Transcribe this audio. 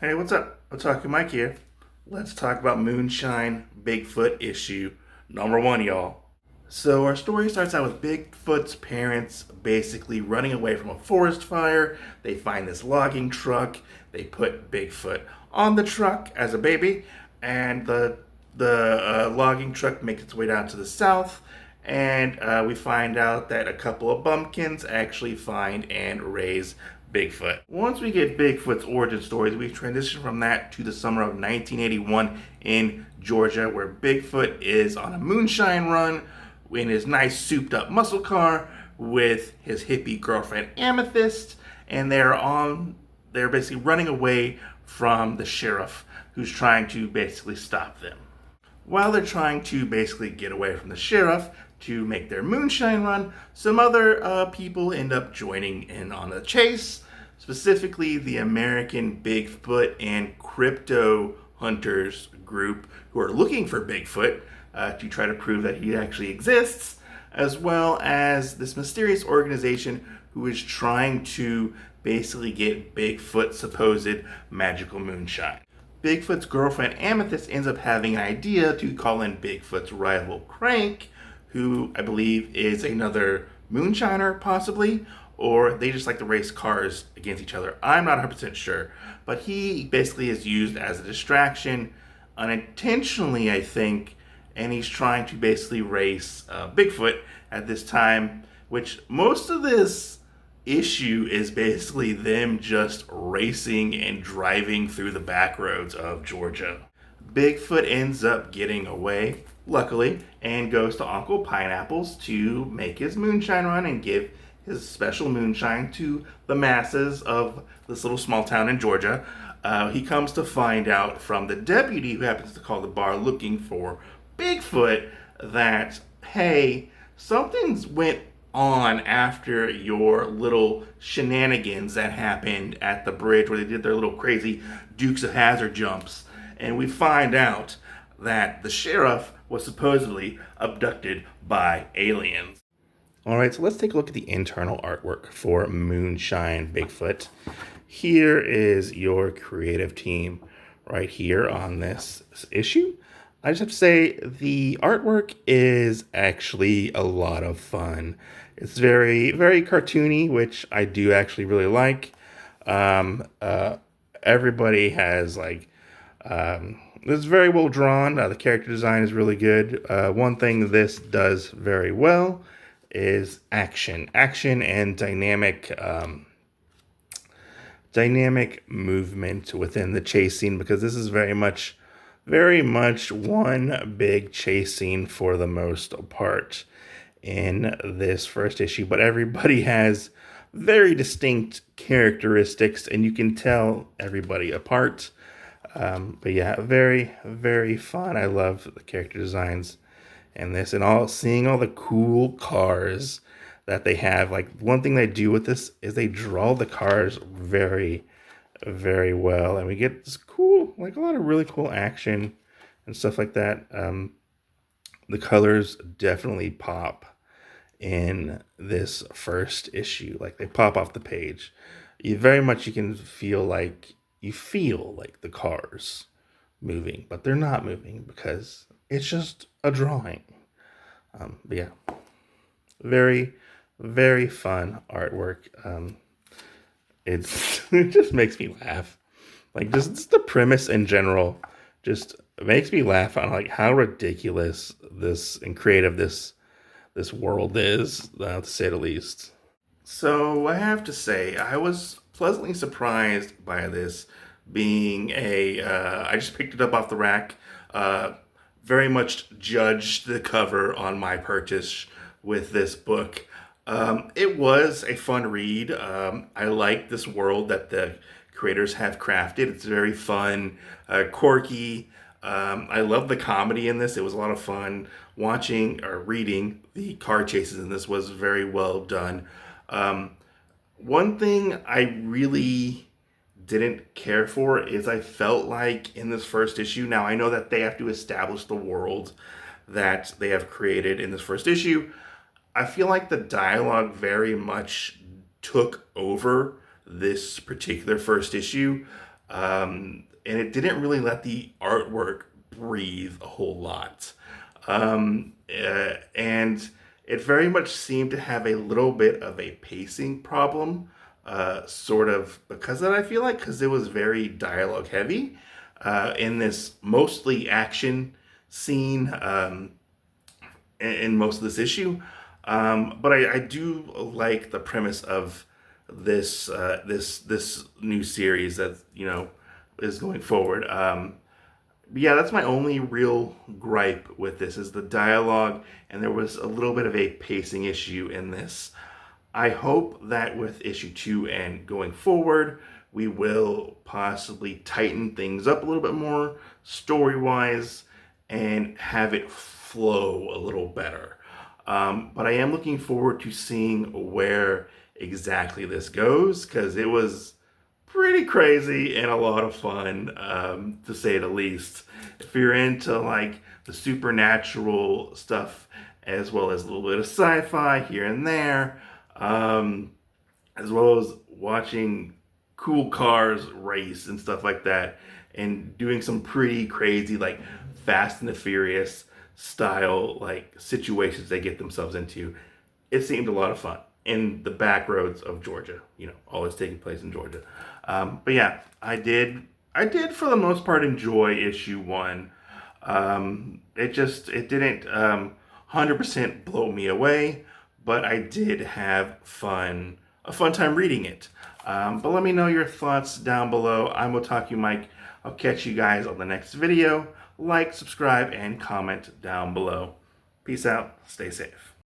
Hey, what's up? Otaku Mike here. Let's talk about Moonshine Bigfoot issue number one, y'all. So, our story starts out with Bigfoot's parents basically running away from a forest fire. They find this logging truck. They put Bigfoot on the truck as a baby, and the logging truck makes its way down to the south. And we find out that a couple of bumpkins actually find and raise Bigfoot. Once we get Bigfoot's origin stories, we transition from that to the summer of 1981 in Georgia, where Bigfoot is on a moonshine run in his nice souped up muscle car with his hippie girlfriend Amethyst, and they're basically running away from the sheriff who's trying to basically stop them. While they're trying to basically get away from the sheriff to make their moonshine run, some other people end up joining in on the chase, specifically the American Bigfoot and Crypto Hunters group who are looking for Bigfoot to try to prove that he actually exists, as well as this mysterious organization who is trying to basically get Bigfoot's supposed magical moonshine. Bigfoot's girlfriend Amethyst ends up having an idea to call in Bigfoot's rival Crank, who I believe is another moonshiner, possibly, or they just like to race cars against each other. I'm not 100% sure, but he basically is used as a distraction unintentionally, I think, and he's trying to basically race Bigfoot at this time, which most of this issue is basically them just racing and driving through the back roads of Georgia. Bigfoot ends up getting away, luckily, and goes to Uncle Pineapple's to make his moonshine run and give his special moonshine to the masses of this little small town in Georgia. He comes to find out from the deputy who happens to call the bar looking for Bigfoot that, hey, something's went on after your little shenanigans that happened at the bridge where they did their little crazy Dukes of Hazzard jumps. And we find out that the sheriff was supposedly abducted by aliens. All right, so let's take a look at the internal artwork for Moonshine Bigfoot. Here is your creative team right here on this issue. I just have to say the artwork is actually a lot of fun. It's very, very cartoony, which I do actually really like. Everybody has it's very well drawn. The character design is really good. One thing this does very well is action and dynamic movement within the chase scene, because this is very much one big chase scene for the most part in this first issue. But everybody has very distinct characteristics, and you can tell everybody apart. But yeah, very, very fun. I love the character designs and this, and seeing all the cool cars that they have. Like, one thing they do with this is they draw the cars very, very well, and we get this cool, like a lot of really cool action and stuff like that. The colors definitely pop in this first issue. Like, they pop off the page. You can feel like the cars moving, but they're not moving because it's just a drawing. But yeah, very, very fun artwork. It just makes me laugh. Like, just the premise in general just makes me laugh on like how ridiculous this and creative this world is, to say the least. So I have to say, I was pleasantly surprised by this being I just picked it up off the rack. Very much judged the cover on my purchase with this book. It was a fun read. I like this world that the creators have crafted. It's very fun, quirky. I love the comedy in this. It was a lot of fun watching or reading the car chases in this. Was very well done. One thing I really didn't care for is I felt like in this first issue, now I know that they have to establish the world that they have created in this first issue. I feel like the dialogue very much took over this particular first issue. And it didn't really let the artwork breathe a whole lot. And it very much seemed to have a little bit of a pacing problem, sort of because of that, I feel like, because it was very dialogue heavy in this mostly action scene in most of this issue. But I do like the premise of this new series that is going forward. But yeah, that's my only real gripe with this is the dialogue, and there was a little bit of a pacing issue in this. I hope that with issue 2 and going forward, we will possibly tighten things up a little bit more story-wise and have it flow a little better. But I am looking forward to seeing where exactly this goes, because it was pretty crazy and a lot of fun, to say the least. If you're into like the supernatural stuff, as well as a little bit of sci-fi here and there, as well as watching cool cars race and stuff like that, and doing some pretty crazy like Fast and the Furious style like situations they get themselves into, it seemed a lot of fun in the back roads of Georgia, always taking place in Georgia. But yeah, I did for the most part enjoy issue 1. It didn't 100% blow me away, but I did have a fun time reading it. But let me know your thoughts down below. I'm Otaku Mike. I'll catch you guys on the next video. Like, subscribe, and comment down below. Peace out. Stay safe.